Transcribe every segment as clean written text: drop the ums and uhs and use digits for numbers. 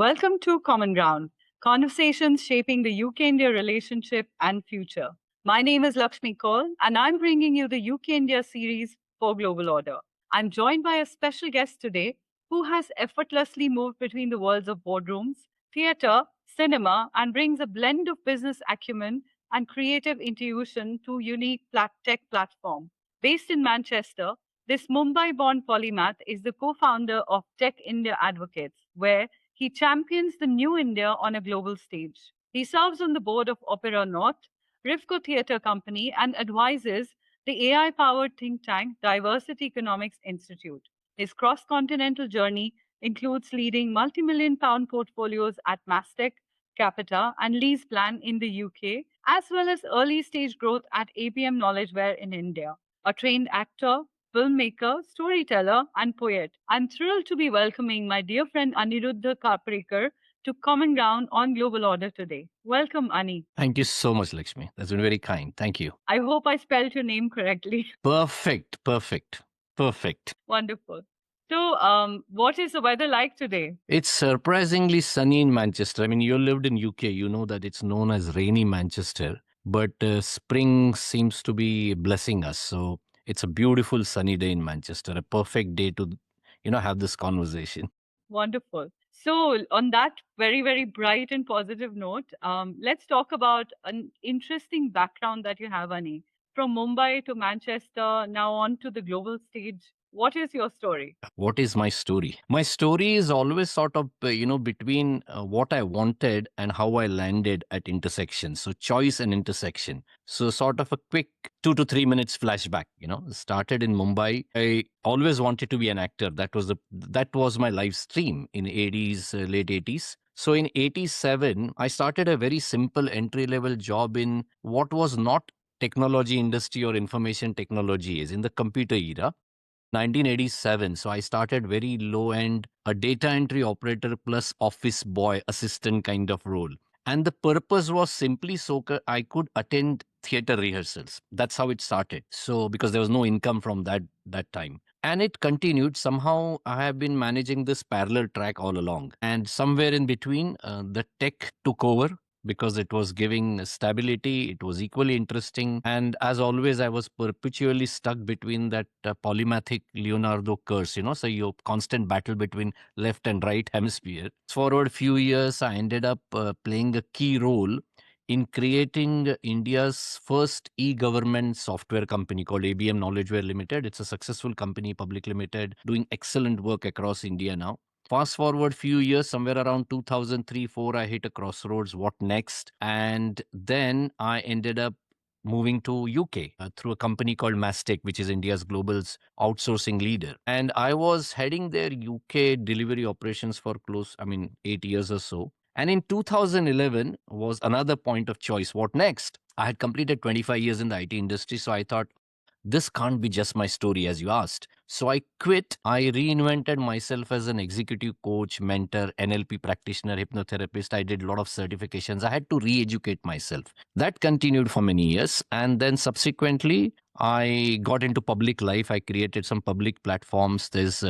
Welcome to Common Ground, conversations shaping the UK India relationship and future. My name is Lakshmi Kaul, and I'm bringing you the UK India series for Global Order. I'm joined by a special guest today who has effortlessly moved between the worlds of boardrooms, theatre, cinema, and brings a blend of business acumen and creative intuition to unique tech platform. Based in Manchester, this Mumbai born polymath is the co founder of Tech India Advocates, where he champions the new India on a global stage. He serves on the board of Opera North, Rivco Theatre Company, and advises the AI powered think tank Diversity Economics Institute. His cross continental journey includes leading multi million pound portfolios at Mastec, Capita, and LeasePlan in the UK, as well as early stage growth at ABM Knowledgeware in India. A trained actor, filmmaker, storyteller, and poet. I'm thrilled to be welcoming my dear friend Aniruddha Kaprekar to Common Ground on Global Order today. Welcome, Ani. Thank you so much, Lakshmi. That's been very kind. Thank you. I hope I spelled your name correctly. Perfect. Wonderful. So, what is the weather like today? It's surprisingly sunny in Manchester. I mean, you lived in UK. You know that it's known as rainy Manchester, but spring seems to be blessing us. So it's a beautiful sunny day in Manchester. A perfect day to, have this conversation. Wonderful. So, on that very, very bright and positive note, let's talk about an interesting background that you have, Ani. From Mumbai to Manchester, now on to the global stage. What is your story? What is my story? My story is always sort of, between what I wanted and how I landed at intersections. So choice and intersection. So sort of a quick 2 to 3 minutes flashback, started in Mumbai. I always wanted to be an actor. That was my life stream in 80s, late 80s. So in 87, I started a very simple entry level job in what was not technology industry or information technology is in the computer era. 1987. So I started very low end, a data entry operator plus office boy assistant kind of role. And the purpose was simply so I could attend theater rehearsals. That's how it started. So because there was no income from that time. And it continued. Somehow I have been managing this parallel track all along. And somewhere in between, the tech took over because it was giving stability. It was equally interesting. And as always, I was perpetually stuck between that polymathic Leonardo curse, so your constant battle between left and right hemisphere. Forward few years, I ended up playing a key role in creating India's first e-government software company called ABM Knowledgeware Limited. It's a successful company, public limited, doing excellent work across India now. Fast forward few years, somewhere around 2003-4, I hit a crossroads. What next? And then I ended up moving to UK through a company called Mastec, which is India's global outsourcing leader. And I was heading their UK delivery operations for 8 years or so. And in 2011 was another point of choice. What next? I had completed 25 years in the IT industry, so I thought, this can't be just my story, as you asked. So I quit. I reinvented myself as an executive coach, mentor, NLP practitioner, hypnotherapist. I did a lot of certifications. I had to re-educate myself. That continued for many years. And then subsequently, I got into public life. I created some public platforms. There's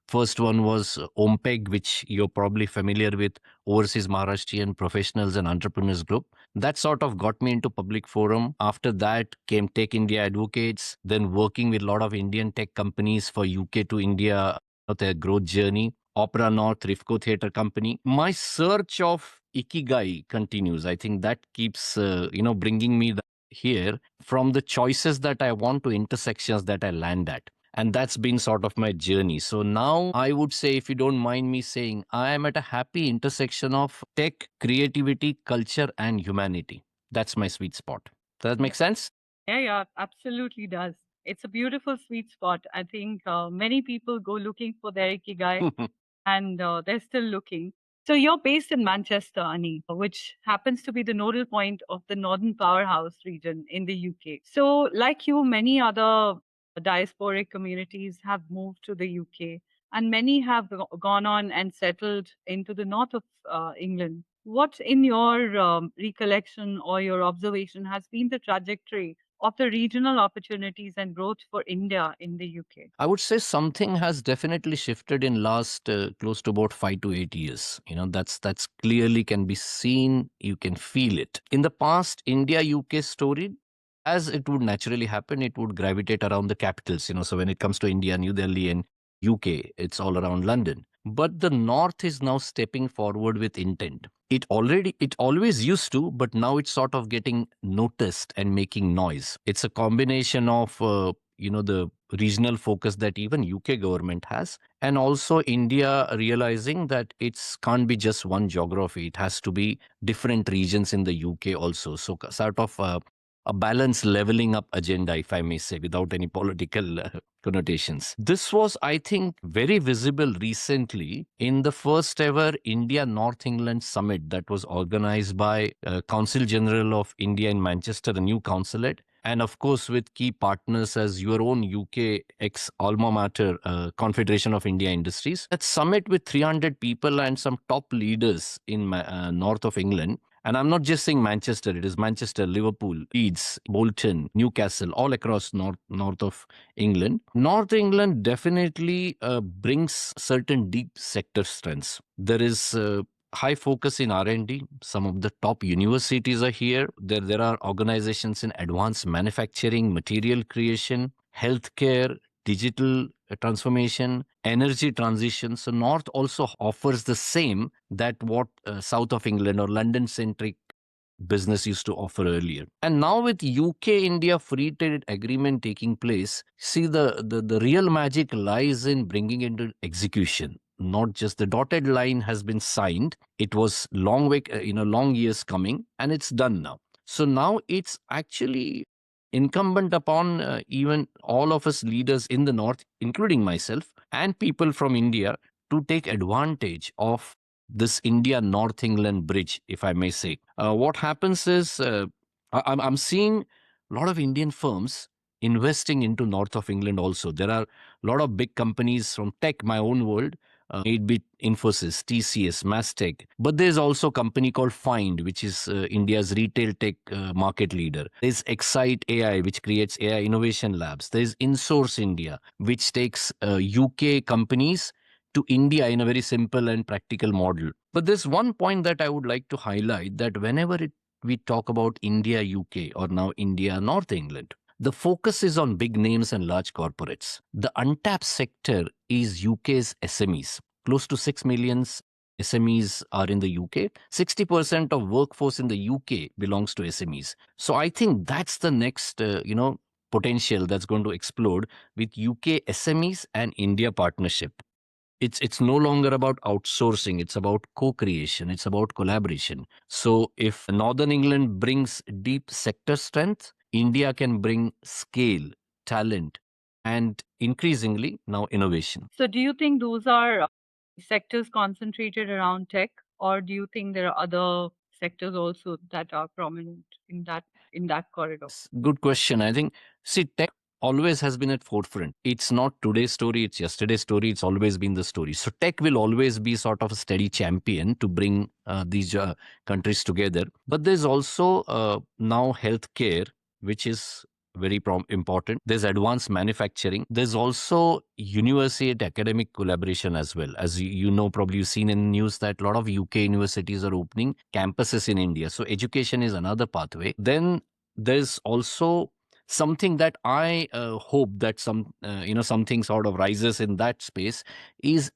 first one was OMPEG, which you're probably familiar with, Overseas Maharashtrian Professionals and Entrepreneurs Group. That sort of got me into public forum. After that came Tech India Advocates, then working with a lot of Indian tech companies for UK to India, their growth journey. Opera North, Rivco Theatre Company. My search of Ikigai continues. I think that keeps, bringing me here from the choices that I want to intersections that I land at. And that's been sort of my journey. So now I would say, if you don't mind me saying, I am at a happy intersection of tech, creativity, culture, and humanity. That's my sweet spot. Does that make sense? Yeah, absolutely does. It's a beautiful sweet spot. I think many people go looking for their ikigai and they're still looking. So you're based in Manchester, Ani, which happens to be the nodal point of the Northern Powerhouse region in the UK. So, like you, many other diasporic communities have moved to the UK, and many have gone on and settled into the north of England. What, in your recollection or your observation, has been the trajectory of the regional opportunities and growth for India in the UK? I would say something has definitely shifted in last close to about 5 to 8 years. That's clearly can be seen. You can feel it. In the past, India UK story, as it would naturally happen, it would gravitate around the capitals. So when it comes to India, New Delhi and UK, it's all around London. But the North is now stepping forward with intent. It always used to, but now it's sort of getting noticed and making noise. It's a combination of the regional focus that even UK government has, and also India realizing that it's can't be just one geography. It has to be different regions in the UK also. So sort of a balanced leveling up agenda, if I may say, without any political connotations. This was, I think, very visible recently in the first ever India North England summit that was organized by Council General of India in Manchester, the new consulate, and of course with key partners as your own UK ex alma mater, Confederation of India Industries. That summit with 300 people and some top leaders in north of England. And I'm not just saying Manchester, it is Manchester, Liverpool, Leeds, Bolton, Newcastle, all across north of England. North England definitely brings certain deep sector strengths. There is high focus in R&D. Some of the top universities are here. There are organizations in advanced manufacturing, material creation, healthcare, digital transformation, energy transition. So North also offers the same that what South of England or London centric business used to offer earlier. And now with UK India free trade agreement taking place, see the real magic lies in bringing into execution. Not just the dotted line has been signed. It was long years coming, and it's done now. So now it's actually incumbent upon even all of us leaders in the north, including myself and people from India, to take advantage of this India North England bridge, if I may say. What happens is I'm seeing a lot of Indian firms investing into north of England also. There are a lot of big companies from tech, my own world, 8-bit Infosys, TCS, Mastech. But there's also a company called Find, which is India's retail tech market leader. There's Excite AI, which creates AI innovation labs. There's Insource India, which takes UK companies to India in a very simple and practical model. But there's one point that I would like to highlight, that whenever we talk about India UK or now India North England, the focus is on big names and large corporates. The untapped sector is UK's SMEs. Close to 6 million SMEs are in the UK. 60% of workforce in the UK belongs to SMEs. So I think that's the next, potential that's going to explode with UK SMEs and India partnership. It's no longer about outsourcing. It's about co-creation. It's about collaboration. So if Northern England brings deep sector strength, India can bring scale, talent, and increasingly now innovation. So, do you think those are sectors concentrated around tech, or do you think there are other sectors also that are prominent in that corridor? Good question. I think, see, tech always has been at forefront. It's not today's story, it's yesterday's story. It's always been the story. So tech will always be sort of a steady champion to bring these countries together. But there's also now healthcare, which is very important. There's advanced manufacturing. There's also university academic collaboration as well. As you know, probably you've seen in the news that a lot of UK universities are opening campuses in India. So education is another pathway. Then there's also something that I hope that something sort of rises in that space is,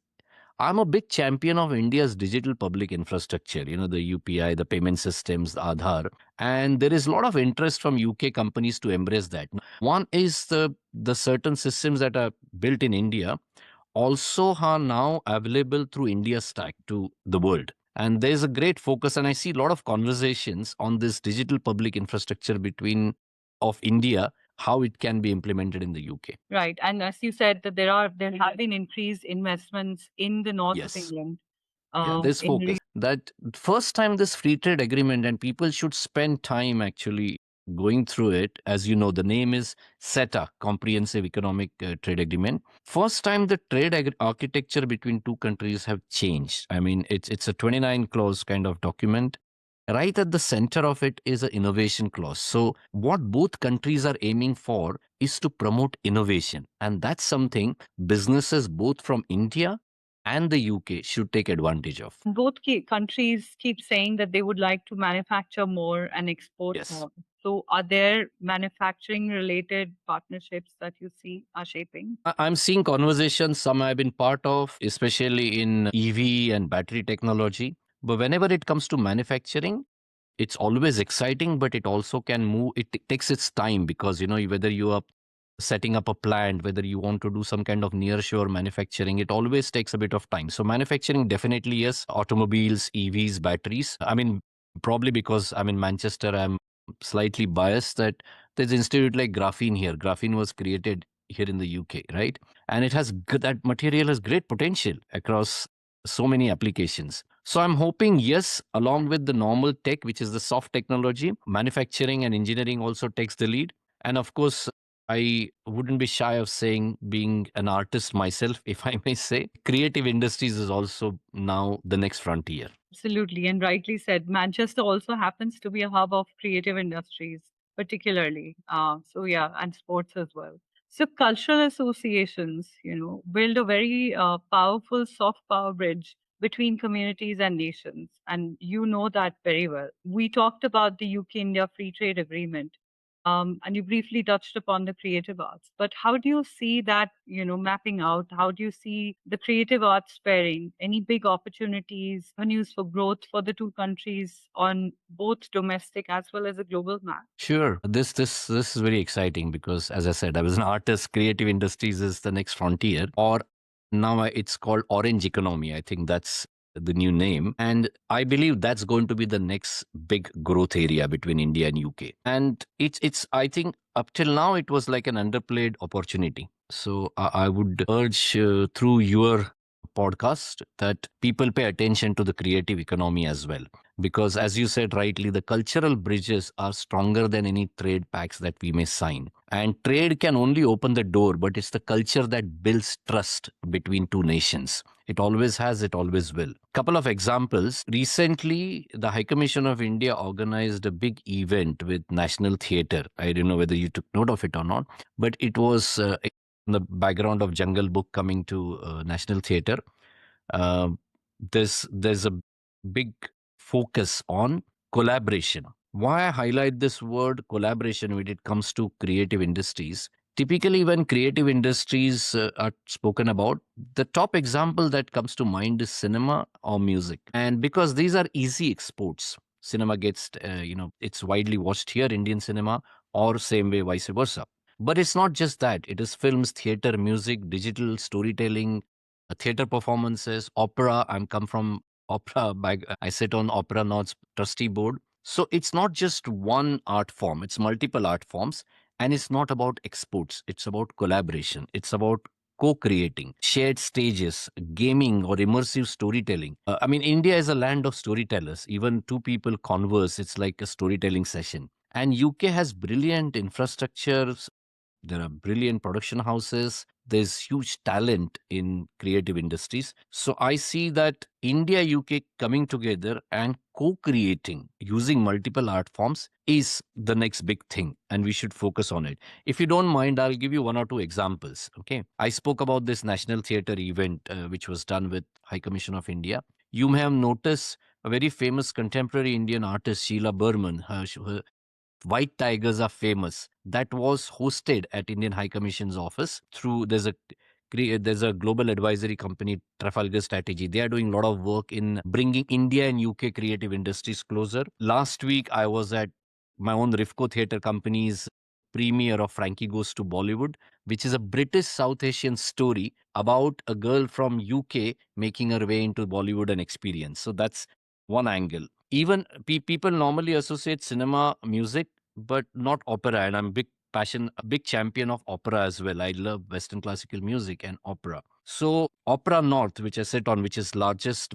I'm a big champion of India's digital public infrastructure, the UPI, the payment systems, the Aadhaar. And there is a lot of interest from UK companies to embrace that. One is the certain systems that are built in India also are now available through India Stack to the world. And there's a great focus, and I see a lot of conversations on this digital public infrastructure of India, how it can be implemented in the UK. Right. And as you said, that there have been increased investments in the north of Yes. England. Yeah, there's In focus. That first time this free trade agreement, and people should spend time actually going through it. As you know, the name is CETA, Comprehensive Economic Trade Agreement. First time the trade architecture between two countries have changed. I mean, it's a 29 clause kind of document. Right at the center of it is an innovation clause. So, what both countries are aiming for is to promote innovation. And that's something businesses both from India and the UK should take advantage of. Both countries keep saying that they would like to manufacture more and export Yes. more. So, are there manufacturing related partnerships that you see are shaping? I'm seeing conversations some I've been part of, especially in EV and battery technology. But whenever it comes to manufacturing, it's always exciting, but it also can move. It takes its time because, whether you are setting up a plant, whether you want to do some kind of nearshore manufacturing, it always takes a bit of time. So manufacturing, definitely, yes. Automobiles, EVs, batteries. I mean, probably because I'm in Manchester, I'm slightly biased that there's institute like graphene here. Graphene was created here in the UK, right? And it has that material has great potential across so many applications. So I'm hoping, yes, along with the normal tech, which is the soft technology, manufacturing and engineering also takes the lead. And of course, I wouldn't be shy of saying, being an artist myself, if I may say, creative industries is also now the next frontier. Absolutely, and rightly said. Manchester also happens to be a hub of creative industries, particularly. So yeah, and sports as well. So cultural associations, build a very powerful soft power bridge between communities and nations, and you know that very well. We talked about the UK-India Free Trade Agreement, and you briefly touched upon the creative arts. But how do you see that, mapping out? How do you see the creative arts pairing? Any big opportunities, avenues for growth for the two countries on both domestic as well as a global map? Sure. This is very exciting because, as I said, I was an artist. Creative industries is the next frontier, or now it's called orange economy. I think that's the new name, and I believe that's going to be the next big growth area between India and UK. And it's I think up till now it was like an underplayed opportunity. So I would urge through your podcast that people pay attention to the creative economy as well, because as you said rightly, the cultural bridges are stronger than any trade pacts that we may sign, and trade can only open the door, but it's the culture that builds trust between two nations. It always has, it always will. Couple of examples: recently the High Commission of India organized a big event with National Theatre. I don't know whether you took note of it or not, but it was in the background of Jungle Book coming to National Theatre. uh, there's a big focus on collaboration. Why I highlight this word collaboration when it comes to creative industries? Typically, when creative industries are spoken about, the top example that comes to mind is cinema or music. And because these are easy exports, cinema gets, it's widely watched here, Indian cinema, or same way, vice versa. But it's not just that. It is films, theater, music, digital storytelling, theater performances, opera. I'm come from opera. I sit on Opera North's trustee board. So it's not just one art form, it's multiple art forms. And it's not about exports, it's about collaboration. It's about co-creating, shared stages, gaming or immersive storytelling. I mean, India is a land of storytellers. Even two people converse, it's like a storytelling session. And UK has brilliant infrastructures, there are brilliant production houses. There's huge talent in creative industries. So I see that India, UK coming together and co-creating using multiple art forms is the next big thing, and we should focus on it. If you don't mind, I'll give you one or two examples. Okay, I spoke about this National Theatre event, which was done with High Commission of India. You may have noticed a very famous contemporary Indian artist, Sheila Berman. Her White Tigers Are Famous, that was hosted at Indian High Commission's office through there's a global advisory company, Trafalgar Strategy. They are doing a lot of work in bringing India and UK creative industries closer. Last week, I was at my own Rifco Theatre Company's premiere of Frankie Goes to Bollywood, which is a British South Asian story about a girl from UK making her way into Bollywood and experience. So that's one angle. Even people normally associate cinema, music, but not opera. And I'm a big champion of opera as well. I love Western classical music and opera. So Opera North, which I sit on, which is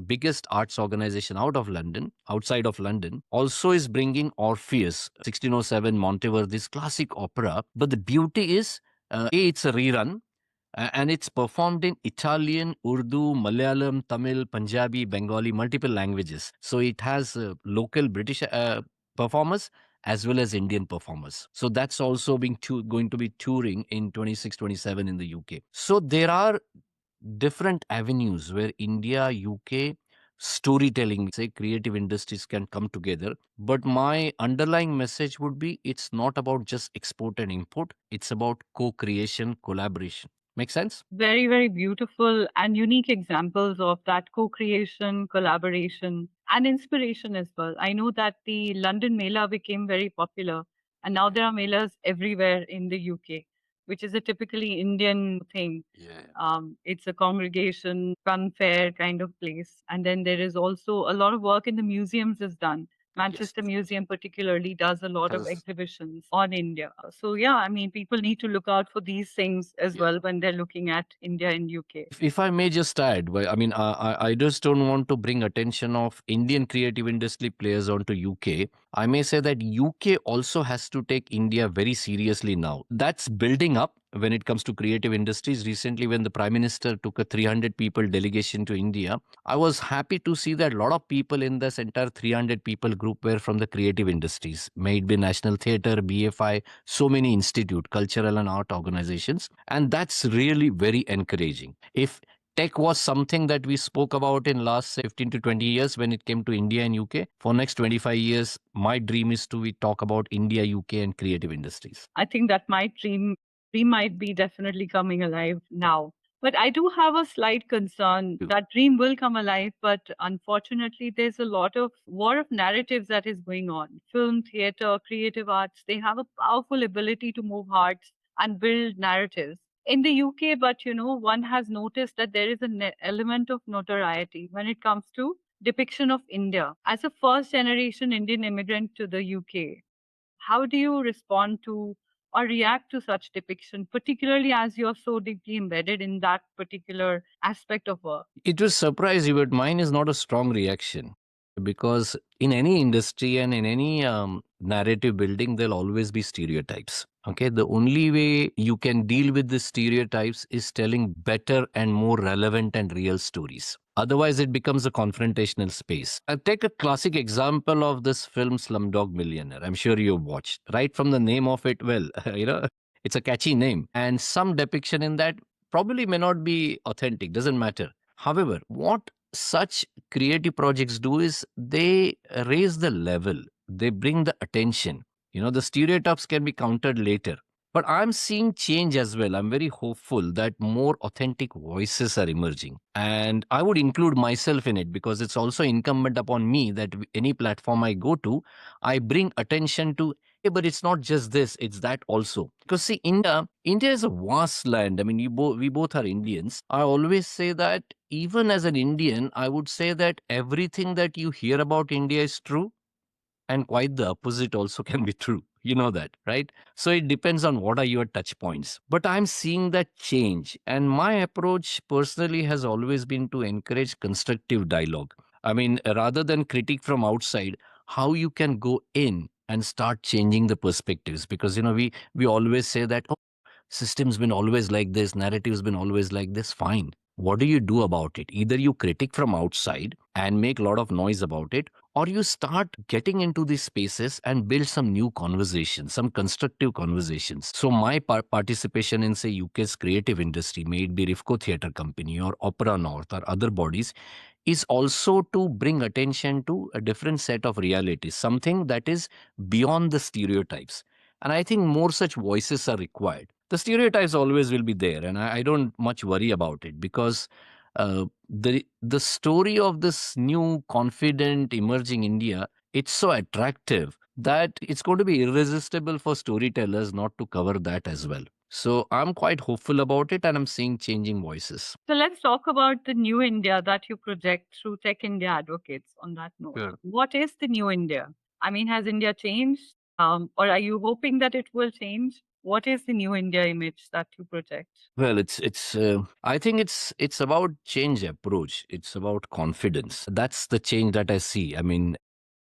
biggest arts organization outside of London, also is bringing Orpheus, 1607 Monteverdi's classic opera. But the beauty is, it's a rerun. And it's performed in Italian, Urdu, Malayalam, Tamil, Punjabi, Bengali, multiple languages. So it has local British performers as well as Indian performers. So that's also going to be touring in 26, 27 in the UK. So there are different avenues where India, UK, storytelling, say creative industries can come together. But my underlying message would be it's not about just export and import, it's about co creation, collaboration. Make sense? Very, very beautiful and unique examples of that co creation, collaboration, and inspiration as well. I know that the London Mela became very popular, and now there are melas everywhere in the UK, which is a typically Indian thing. Yeah. It's a congregation, fun fair kind of place. And then there is also a lot of work in the museums is done. Yes. Manchester Museum particularly does a lot of Has exhibitions on India. So yeah, I mean, people need to look out for these things as Yeah. well when they're looking at India and UK. If I may just add, well, I mean, I just don't want to bring attention of Indian creative industry players onto UK. I may say that UK also has to take India very seriously now. That's building up when it comes to creative industries. Recently, when the Prime Minister took a 300 people delegation to India, I was happy to see that a lot of people in this entire 300 people group were from the creative industries, may it be National Theatre, BFI, so many institute, cultural and art organizations. And that's really very encouraging. If tech was something that we spoke about in last say, 15 to 20 years when it came to India and UK, for next 25 years, my dream is to we talk about India, UK and creative industries. I think that my dream might be definitely coming alive now. But I do have a slight concern. Sure. That dream will come alive, but unfortunately, there's a lot of war of narratives that is going on. Film, theater, creative arts, they have a powerful ability to move hearts and build narratives. In the UK, but one has noticed that there is an element of notoriety when it comes to depiction of India. As a first generation Indian immigrant to the UK, how do you respond to or react to such depiction, particularly as you're so deeply embedded in that particular aspect of work? It will surprise you, but mine is not a strong reaction because in any industry and in any narrative building, there'll always be stereotypes. Okay, the only way you can deal with the stereotypes is telling better and more relevant and real stories. Otherwise, it becomes a confrontational space. I'll take a classic example of this film Slumdog Millionaire. I'm sure you've watched. Right from the name of it, well, it's a catchy name. And some depiction in that probably may not be authentic, doesn't matter. However, what such creative projects do is they raise the level, they bring the attention. The stereotypes can be countered later. But I'm seeing change as well. I'm very hopeful that more authentic voices are emerging. And I would include myself in it because it's also incumbent upon me that any platform I go to, I bring attention to. But it's not just this, it's that also. Because see, India is a vast land. I mean, we both are Indians. I always say that even as an Indian, I would say that everything that you hear about India is true and quite the opposite also can be true. You know that, right? So it depends on what are your touch points. But I'm seeing that change. And my approach personally has always been to encourage constructive dialogue. I mean, rather than critique from outside, how you can go in and start changing the perspectives. Because, we always say that, oh, system's been always like this, narrative's been always like this. Fine. What do you do about it? Either you critique from outside and make a lot of noise about it, or you start getting into these spaces and build some new conversations, some constructive conversations. So my participation in say UK's creative industry, may it be Rifco Theatre Company or Opera North or other bodies, is also to bring attention to a different set of realities, something that is beyond the stereotypes. And I think more such voices are required. The stereotypes always will be there, and I don't much worry about it because the story of this new confident emerging India, it's so attractive that it's going to be irresistible for storytellers not to cover that as well. So I'm quite hopeful about it, and I'm seeing changing voices. So let's talk about the new India that you project through Tech India Advocates on that note. Sure. What is the new India? I mean, has India changed? Or are you hoping that it will change? What is the new India image that you project? Well, it's. I think it's about change approach. It's about confidence. That's the change that I see. I mean,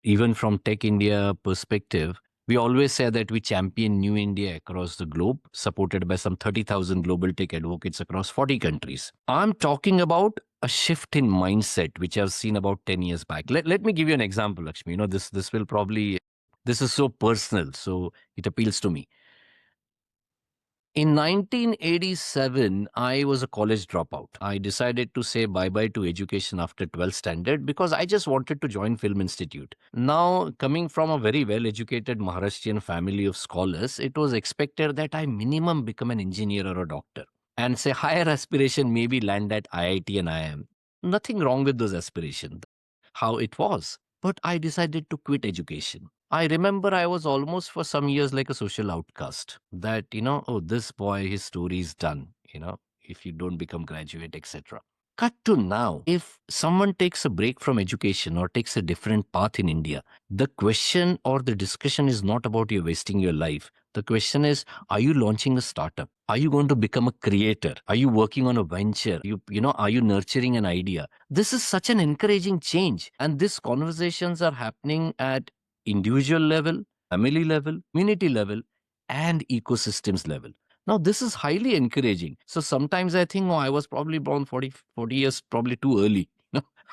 even from Tech India perspective, We always say that we champion New India across the globe, supported by some 30,000 global tech advocates across 40 countries. I'm talking about a shift in mindset, which I've seen about 10 years back. Let me give you an example, Lakshmi. This will probably, this is so personal, so it appeals to me. In 1987, I was a college dropout. I decided to say bye-bye to education after 12th standard because I just wanted to join Film Institute. Now, coming from a very well-educated Maharashtrian family of scholars, it was expected that I minimum become an engineer or a doctor. And say higher aspiration maybe land at IIT and IIM. Nothing wrong with those aspirations. How it was. But I decided to quit education. I remember I was almost for some years like a social outcast. That, oh, this boy, his story is done, if you don't become graduate, etc. Cut to now. If someone takes a break from education or takes a different path in India, the question or the discussion is not about you wasting your life. The question is, are you launching a startup? Are you going to become a creator? Are you working on a venture? Are you nurturing an idea? This is such an encouraging change. And these conversations are happening at individual level, family level, community level, and ecosystems level. Now, this is highly encouraging. So sometimes I think, oh, I was probably born 40 years, probably too early.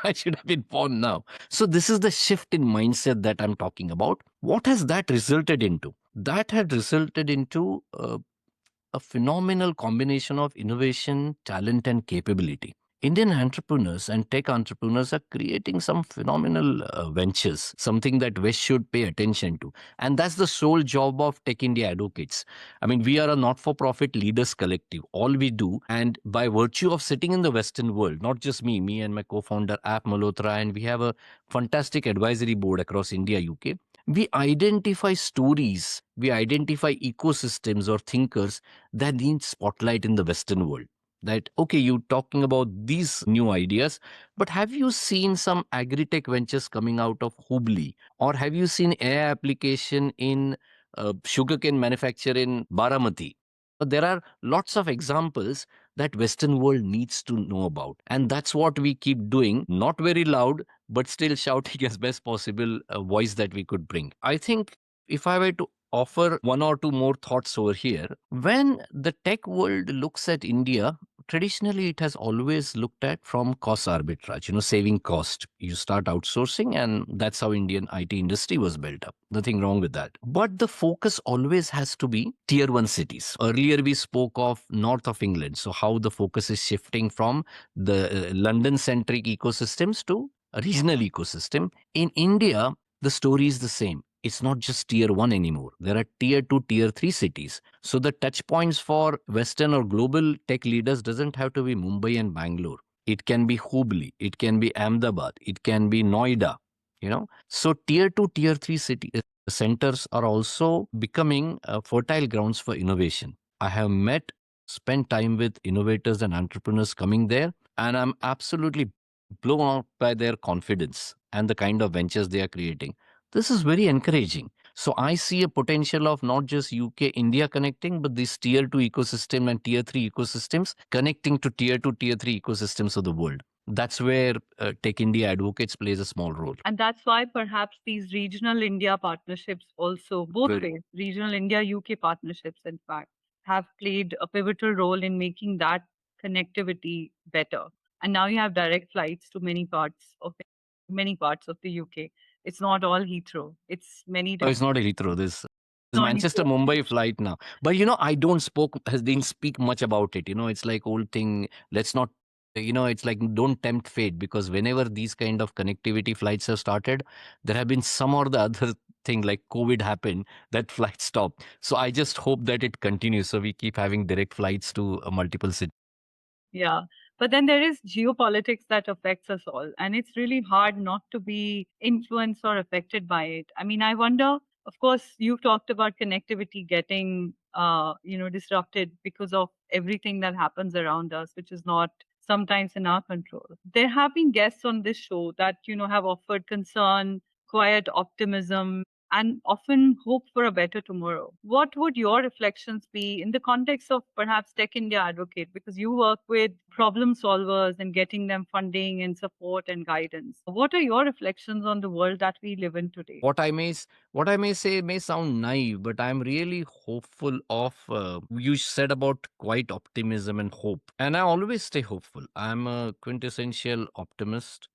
I should have been born now. So this is the shift in mindset that I'm talking about. What has that resulted into? That had resulted into a phenomenal combination of innovation, talent, and capability. Indian entrepreneurs and tech entrepreneurs are creating some phenomenal ventures, something that West should pay attention to. And that's the sole job of Tech India advocates. I mean, we are a not for profit leaders collective. All we do, and by virtue of sitting in the Western world, not just me and my co founder, App Malhotra, and we have a fantastic advisory board across India, UK. We identify stories, we identify ecosystems or thinkers that need spotlight in the Western world. That, okay, you talking about these new ideas, but have you seen some agri-tech ventures coming out of Hubli? Or have you seen AI application in sugarcane manufacture in Baramati? There are lots of examples that Western world needs to know about. And that's what we keep doing, not very loud, but still shouting as best possible voice that we could bring. I think if I were to offer one or two more thoughts over here. When the tech world looks at India, traditionally it has always looked at from cost arbitrage, saving cost. You start outsourcing, and that's how Indian IT industry was built up. Nothing wrong with that. But the focus always has to be tier one cities. Earlier we spoke of north of England. So how the focus is shifting from the London centric ecosystems to a regional ecosystem. In India, the story is the same. It's not just tier one anymore. There are tier two, tier three cities. So the touch points for Western or global tech leaders doesn't have to be Mumbai and Bangalore. It can be Hubli. It can be Ahmedabad. It can be Noida. So tier two, tier three city centers are also becoming fertile grounds for innovation. I have spent time with innovators and entrepreneurs coming there, and I'm absolutely blown out by their confidence and the kind of ventures they are creating. This is very encouraging. So I see a potential of not just UK, India connecting, but this tier 2 ecosystem and tier 3 ecosystems connecting to tier 2, tier 3 ecosystems of the world. That's where Tech India Advocates plays a small role. And that's why perhaps these regional India partnerships also, both Very- ways, regional India UK partnerships, in fact, have played a pivotal role in making that connectivity better. And now you have direct flights to many parts of the UK. It's not all Heathrow. It's many Oh, it's different. not a Heathrow. This is Not Manchester Heathrow. Mumbai flight now. But I didn't speak much about it. It's like old thing. Let's not. It's like don't tempt fate, because whenever these kind of connectivity flights have started, there have been some or the other thing like COVID happened, that flight stopped. So I just hope that it continues. So we keep having direct flights to multiple cities. Yeah. But then there is geopolitics that affects us all. And it's really hard not to be influenced or affected by it. I mean, I wonder, of course, you've talked about connectivity getting, disrupted because of everything that happens around us, which is not sometimes in our control. There have been guests on this show that, have offered concern, quiet optimism, and often hope for a better tomorrow. What would your reflections be in the context of perhaps Tech India Advocate? Because you work with problem solvers and getting them funding and support and guidance. What are your reflections on the world that we live in today? What I may say may sound naive, but I'm really hopeful of. You said about quite optimism and hope, and I always stay hopeful. I'm a quintessential optimist.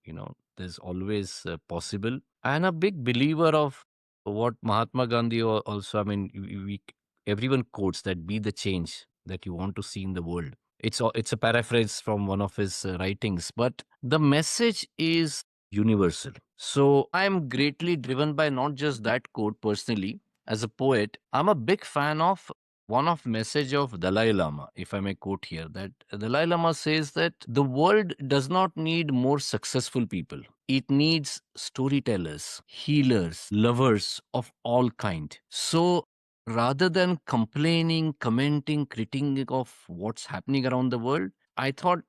There's always possible, and a big believer of what Mahatma Gandhi also. I mean, everyone quotes that be the change that you want to see in the world. It's a paraphrase from one of his writings, but the message is universal. So I'm greatly driven by not just that quote personally. As a poet, I'm a big fan of one of message of Dalai Lama, if I may quote here, that Dalai Lama says that the world does not need more successful people. It needs storytellers, healers, lovers of all kind. So rather than complaining, commenting, critiquing of what's happening around the world, I thought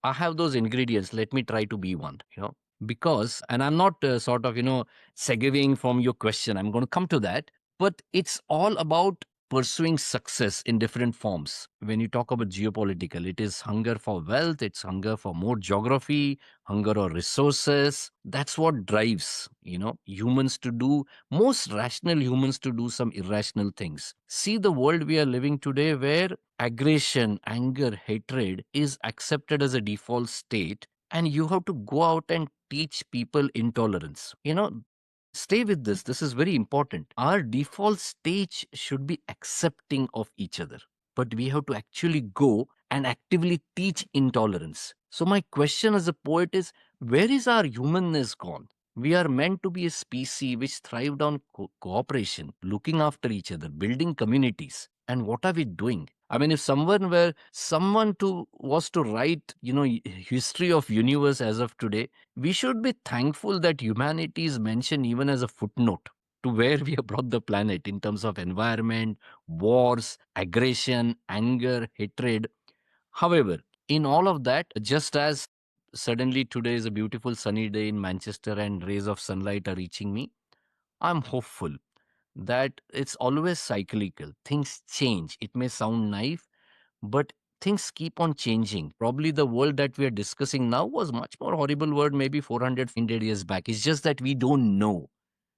I have those ingredients. Let me try to be one. Because, and I'm not segueing from your question, I'm going to come to that, but it's all about pursuing success in different forms. When you talk about geopolitical, it is hunger for wealth, it's hunger for more geography, hunger or resources. That's what drives humans to do, most rational humans to do some irrational things. See the world we are living today where aggression, anger, hatred is accepted as a default state, and you have to go out and teach people intolerance. Stay with this. This is very important. Our default stage should be accepting of each other, but we have to actually go and actively teach intolerance. So, my question as a poet is, where is our humanness gone? We are meant to be a species which thrived on cooperation, looking after each other, building communities. And what are we doing? I mean, if someone to was to write history of universe as of today, we should be thankful that humanity is mentioned even as a footnote to where we have brought the planet in terms of environment, wars, aggression, anger, hatred. However, in all of that, just as suddenly today is a beautiful sunny day in Manchester and rays of sunlight are reaching me, I'm hopeful that it's always cyclical. Things change. It may sound naive, but things keep on changing. Probably the world that we are discussing now was much more horrible world maybe 400, 500 years back. It's just that we don't know.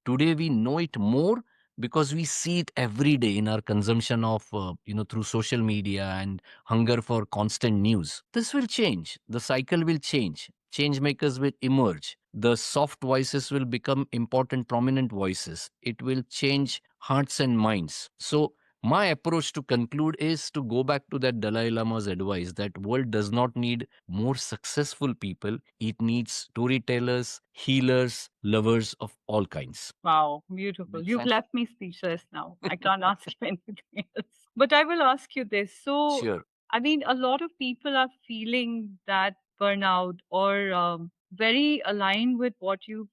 Today we know it more because we see it every day in our consumption of through social media and hunger for constant news. This will change. The cycle will change. Change makers will emerge. The soft voices will become important, prominent voices. It will change hearts and minds. So my approach to conclude is to go back to that Dalai Lama's advice that world does not need more successful people. It needs storytellers, healers, lovers of all kinds. Wow, beautiful. With You've that, left me speechless now. I can't ask you anything else. But I will ask you this. So, sure. I mean, a lot of people are feeling that burnout or very aligned with what you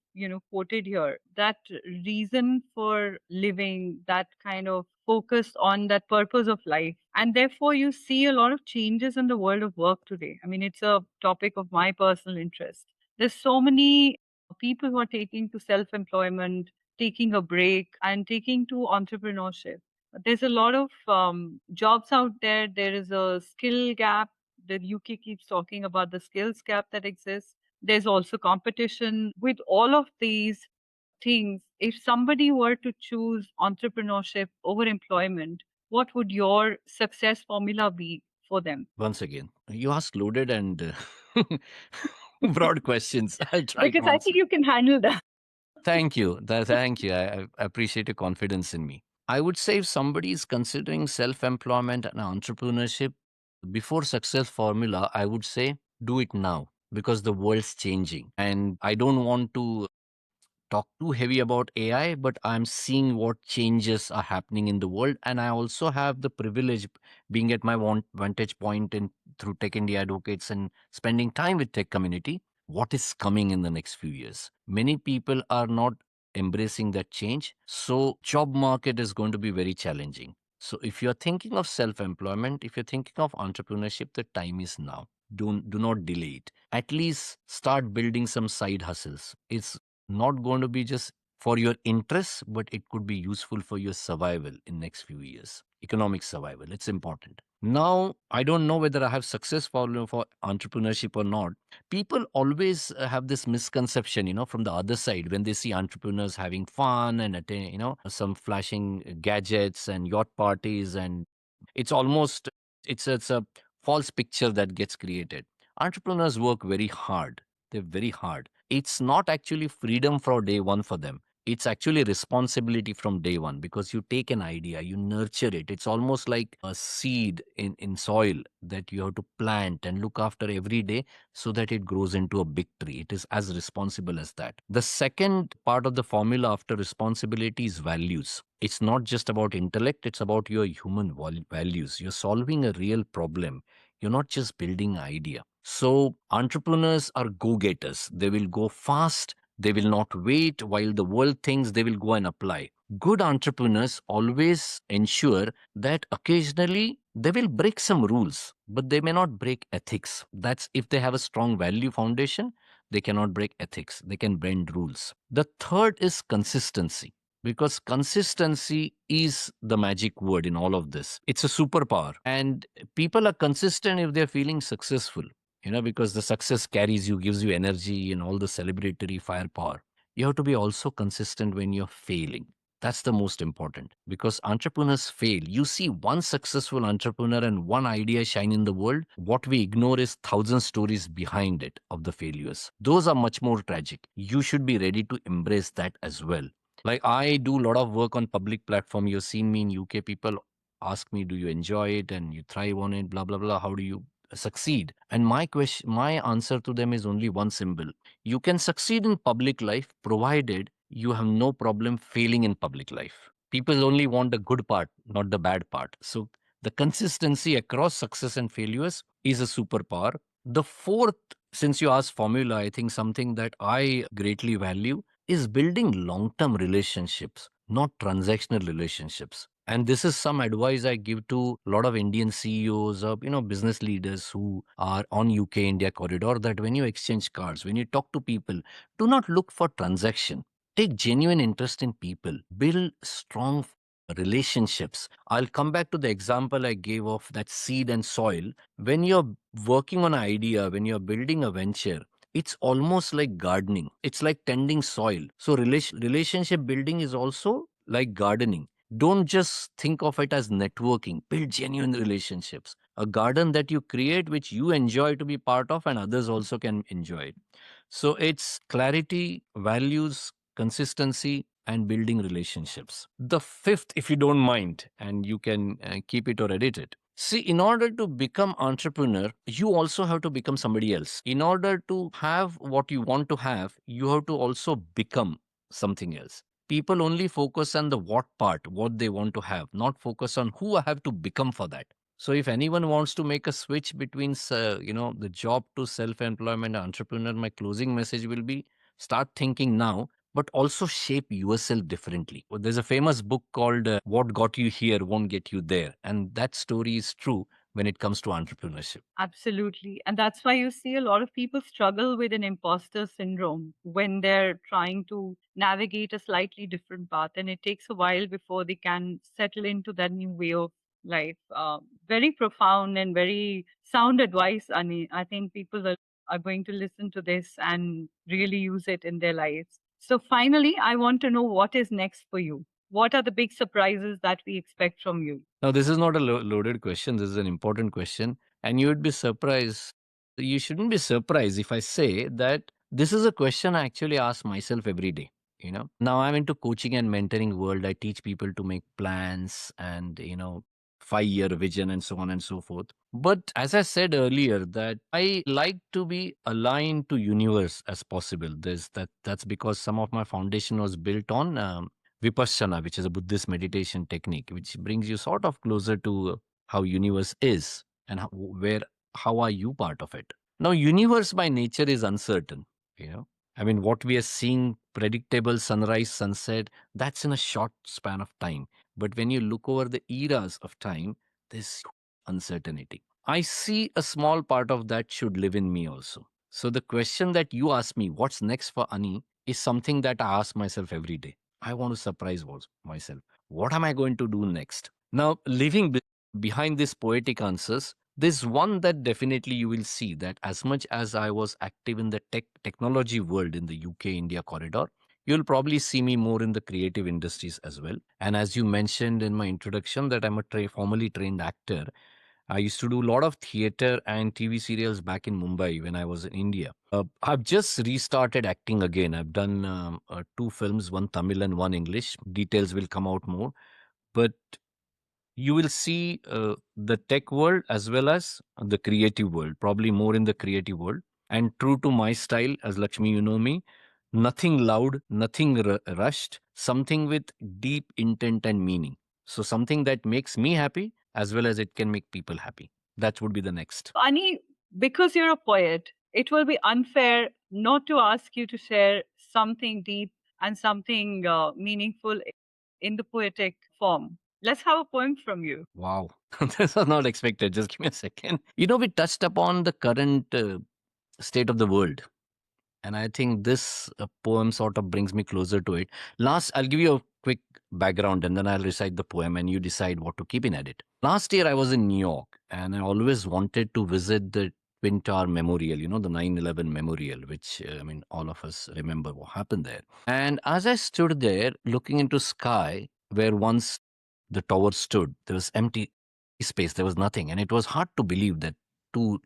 quoted here. That reason for living, that kind of focus on that purpose of life. And therefore, you see a lot of changes in the world of work today. I mean, it's a topic of my personal interest. There's so many people who are taking to self-employment, taking a break, and taking to entrepreneurship. There's a lot of jobs out there. There is a skill gap. The UK keeps talking about the skills gap that exists. There's also competition. With all of these things, if somebody were to choose entrepreneurship over employment, what would your success formula be for them? Once again, you ask loaded and broad questions. I'll try Because to I think answer. you can handle that. Thank you. Thank you. I appreciate your confidence in me. I would say if somebody is considering self employment and entrepreneurship, before success formula, I would say do it now because the world's changing. And I don't want to talk too heavy about AI, but I'm seeing what changes are happening in the world. And I also have the privilege being at my vantage point in through Tech India advocates and spending time with tech community. What is coming in the next few years? Many people are not embracing that change. So job market is going to be very challenging. So if you're thinking of self-employment, if you're thinking of entrepreneurship, the time is now. Do not delay it. At least start building some side hustles. It's not going to be just for your interests, but it could be useful for your survival in next few years. Economic survival, it's important. Now, I don't know whether I have success for entrepreneurship or not. People always have this misconception, from the other side when they see entrepreneurs having fun and some flashing gadgets and yacht parties, and it's almost it's a false picture that gets created. Entrepreneurs work very hard. They're very hard. It's not actually freedom for day one for them. It's actually responsibility from day one, because you take an idea, you nurture it. It's almost like a seed in soil that you have to plant and look after every day so that it grows into a big tree. It is as responsible as that. The second part of the formula after responsibility is values. It's not just about intellect, it's about your human values. You're solving a real problem. You're not just building an idea. So entrepreneurs are go-getters. They will go fast. They will not wait while the world thinks. They will go and apply. Good entrepreneurs always ensure that occasionally they will break some rules, but they may not break ethics. That's if they have a strong value foundation, they cannot break ethics. They can bend rules. The third is consistency, because consistency is the magic word in all of this. It's a superpower. And people are consistent if they're feeling successful, because the success carries you, gives you energy and all the celebratory firepower. You have to be also consistent when you're failing. That's the most important, because entrepreneurs fail. You see one successful entrepreneur and one idea shine in the world. What we ignore is thousand stories behind it of the failures. Those are much more tragic. You should be ready to embrace that as well. Like, I do a lot of work on public platform. You've seen me in UK. People ask me, do you enjoy it and you thrive on it? Blah, blah, blah. How do you succeed? And my answer to them is only one symbol. You can succeed in public life provided you have no problem failing in public life. People only want the good part, not the bad part. So the consistency across success and failures is a superpower. The fourth, since you asked formula, I think something that I greatly value is building long-term relationships, not transactional relationships. And this is some advice I give to a lot of Indian CEOs or business leaders who are on UK India corridor, that when you exchange cards, when you talk to people, do not look for transaction. Take genuine interest in people. Build strong relationships. I'll come back to the example I gave of that seed and soil. When you're working on an idea, when you're building a venture, it's almost like gardening. It's like tending soil. So relationship building is also like gardening. Don't just think of it as networking. Build genuine relationships. A garden that you create, which you enjoy to be part of, and others also can enjoy it. So it's clarity, values, consistency, and building relationships. The fifth, if you don't mind, and you can keep it or edit it. See, in order to become entrepreneur, you also have to become somebody else. In order to have what you want to have, you have to also become something else. People only focus on the what part, what they want to have, not focus on who I have to become for that. So if anyone wants to make a switch between, the job to self-employment, entrepreneur, my closing message will be, start thinking now, but also shape yourself differently. Well, there's a famous book called What Got You Here Won't Get You There. And that story is true when it comes to entrepreneurship. Absolutely. And that's why you see a lot of people struggle with an imposter syndrome when they're trying to navigate a slightly different path. And it takes a while before they can settle into that new way of life. Very profound and very sound advice, Ani. I think people are going to listen to this and really use it in their lives. So, finally, I want to know what is next for you. What are the big surprises that we expect from you? Now, this is not a loaded question. This is an important question. And you would be surprised. You shouldn't be surprised if I say that this is a question I actually ask myself every day. Now I'm into coaching and mentoring world. I teach people to make plans and, 5-year vision and so on and so forth. But as I said earlier, that I like to be aligned to universe as possible. That's because some of my foundation was built on Vipassana, which is a Buddhist meditation technique, which brings you sort of closer to how universe is and how are you part of it. Now, universe by nature is uncertain. You know, I mean, what we are seeing, predictable sunrise, sunset, that's in a short span of time. But when you look over the eras of time, there's uncertainty. I see a small part of that should live in me also. So the question that you ask me, what's next for Ani, is something that I ask myself every day. I want to surprise myself. What am I going to do next? Now, leaving behind these poetic answers, there's one that definitely you will see that as much as I was active in the technology world in the UK India corridor, you'll probably see me more in the creative industries as well. And as you mentioned in my introduction, that I'm a formally trained actor. I used to do a lot of theater and TV serials back in Mumbai when I was in India. I've just restarted acting again. I've done two films, one Tamil and one English. Details will come out more. But you will see the tech world as well as the creative world, probably more in the creative world. And true to my style, as Lakshmi, you know me, nothing loud, nothing rushed, something with deep intent and meaning. So something that makes me happy as well as it can make people happy. That would be the next. Ani, because you're a poet, it will be unfair not to ask you to share something deep and something meaningful in the poetic form. Let's have a poem from you. Wow. This was not expected. Just give me a second. We touched upon the current state of the world. And I think this poem sort of brings me closer to it. Last, I'll give you a quick background and then I'll recite the poem and you decide what to keep in edit. Last year, I was in New York and I always wanted to visit the Twin Tower Memorial, the 9/11 Memorial, which, all of us remember what happened there. And as I stood there looking into sky where once the tower stood, there was empty space, there was nothing. And it was hard to believe that two,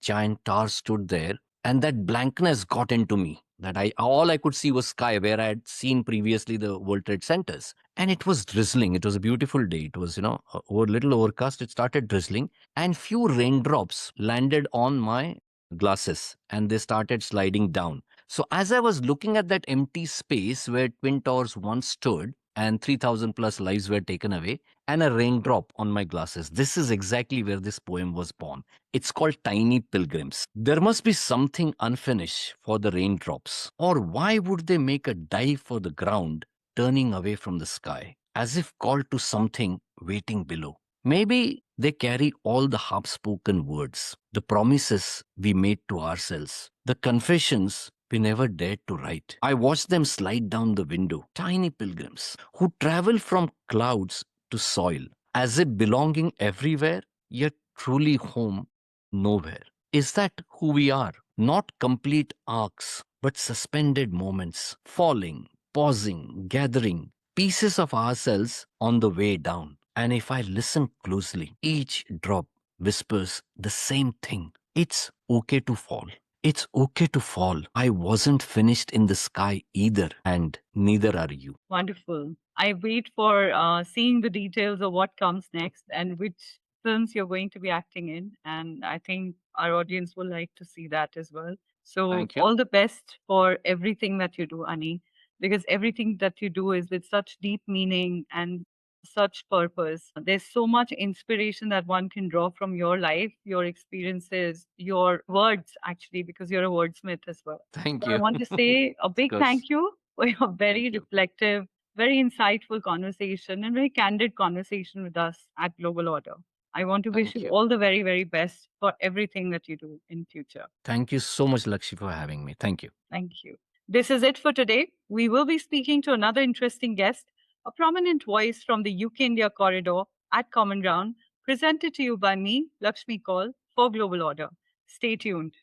giant towers stood there, and that blankness got into me, that I all I could see was sky where I had seen previously the World Trade Centers. And it was drizzling. It was a beautiful day. It was, over little overcast. It started drizzling and few raindrops landed on my glasses and they started sliding down. So as I was looking at that empty space where Twin Towers once stood and 3,000 plus lives were taken away, and a raindrop on my glasses, this is exactly where this poem was born. It's called Tiny Pilgrims. There must be something unfinished for the raindrops. Or why would they make a dive for the ground, turning away from the sky, as if called to something waiting below? Maybe they carry all the half spoken words, the promises we made to ourselves, the confessions we never dared to write. I watched them slide down the window, tiny pilgrims who travel from clouds to soil, as if belonging everywhere, yet truly home nowhere. Is that who we are? Not complete arcs, but suspended moments, falling, pausing, gathering, pieces of ourselves on the way down. And if I listen closely, each drop whispers the same thing. It's okay to fall. It's okay to fall. I wasn't finished in the sky either, and neither are you. Wonderful. I wait for seeing the details of what comes next and which films you're going to be acting in. And I think our audience will like to see that as well. So, Thank you. all the best for everything that you do, Ani, because everything that you do is with such deep meaning and such purpose. There's so much inspiration that one can draw from your life, your experiences, your words, actually, because you're a wordsmith as well. Thank So I you. want to say a big Of course. thank you for your very Thank you. reflective, very insightful conversation and very candid conversation with us at Global Order. I want to wish Thank you you. all the very, very best for everything that you do in future. Thank you so much, Lakshmi, for having me. Thank you. Thank you. This is it for today. We will be speaking to another interesting guest, a prominent voice from the UK India corridor at Common Ground, presented to you by me, Lakshmi Kaul, for Global Order. Stay tuned.